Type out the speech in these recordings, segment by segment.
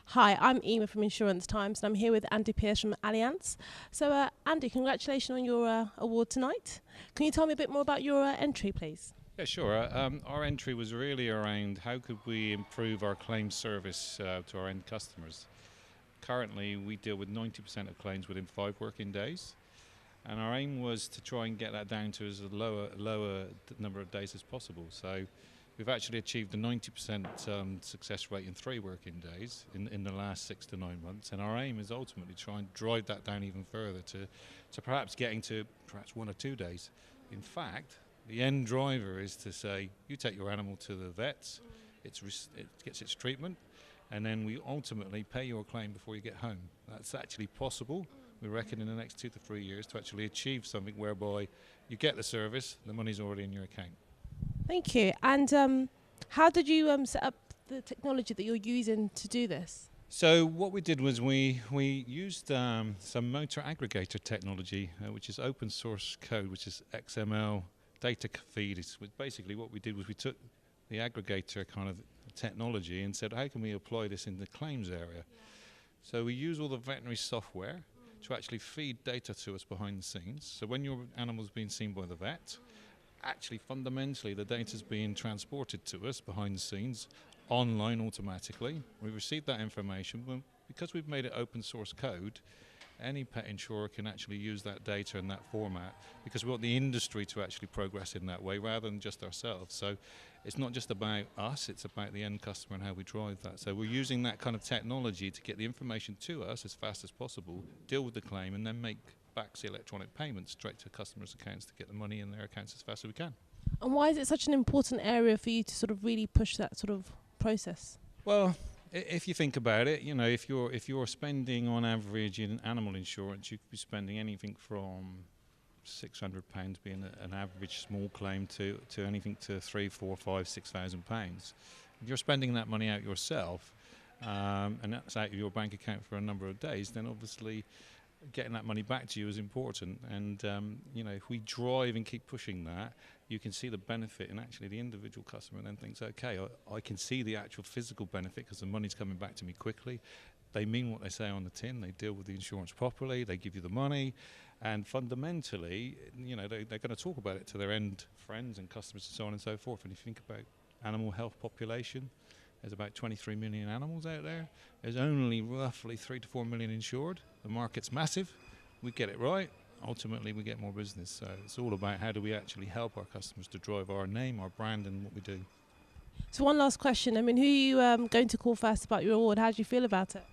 Hi, I'm Ema from Insurance Times and I'm here with Andy Pierce from Allianz. So Andy, congratulations on your award tonight. Can you tell me a bit more about your entry, please? Yeah, sure. Our entry was really around how could we improve our claims service to our end customers. Currently, we deal with 90% of claims within 5 working days, and our aim was to try and get that down to as lower number of days as possible. So we've actually achieved a 90% success rate in 3 working days in the last 6 to 9 months, and our aim is ultimately to try and drive that down even further to perhaps getting to perhaps 1 or 2 days. In fact, the end driver is to say, you take your animal to the vets, it gets its treatment, and then we ultimately pay your claim before you get home. That's actually possible, we reckon, in the next 2 to 3 years to actually achieve something whereby you get the service, the money's already in your account. Thank you. And how did you set up the technology that you're using to do this? So what we did was we used some motor aggregator technology, which is open source code, which is XML data feed. Basically what we did was we took the aggregator kind of technology and said, how can we apply this in the claims area? So we use all the veterinary software to actually feed data to us behind the scenes. So when your animal's being seen by the vet, actually fundamentally the data's being transported to us behind the scenes online automatically. We receive that information, but because we've made it open source code, any pet insurer can actually use that data in that format, because we want the industry to actually progress in that way rather than just ourselves. So it's not just about us, it's about the end customer and how we drive that. So we're using that kind of technology to get the information to us as fast as possible, deal with the claim, and then make back the electronic payments straight to customers' accounts to get the money in their accounts as fast as we can. And why is it such an important area for you to sort of really push that sort of process? Well, if you think about it, you know, if you're spending on average in animal insurance, you could be spending anything from £600 being an average small claim to anything to £3,000, £4,000, £5,000, £6,000. If you're spending that money out yourself, and that's out of your bank account for a number of days, then obviously getting that money back to you is important. And you know, if we drive and keep pushing that, you can see the benefit, and actually the individual customer then thinks, okay, I can see the actual physical benefit because the money's coming back to me quickly. They mean what they say on the tin, they deal with the insurance properly, they give you the money, and fundamentally, you know, they're going to talk about it to their end friends and customers and so on and so forth. And if you think about animal health population, there's about 23 million animals out there. There's only roughly 3 to 4 million insured. The market's massive. We get it right. Ultimately, we get more business. So it's all about how do we actually help our customers to drive our name, our brand, and what we do. So one last question. I mean, who are you going to call first about your award? How do you feel about it?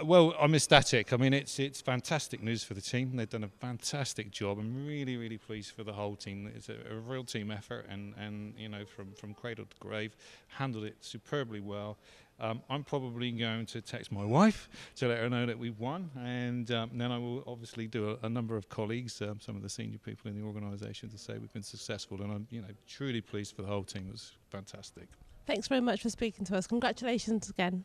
Well, I'm ecstatic. I mean, it's fantastic news for the team. They've done a fantastic job. I'm really, really pleased for the whole team. It's a real team effort, and you know, from cradle to grave, handled it superbly well. I'm probably going to text my wife to let her know that we've won, and then I will obviously do a number of colleagues, some of the senior people in the organisation, to say we've been successful. And I'm, you know, truly pleased for the whole team. It was fantastic. Thanks very much for speaking to us. Congratulations again.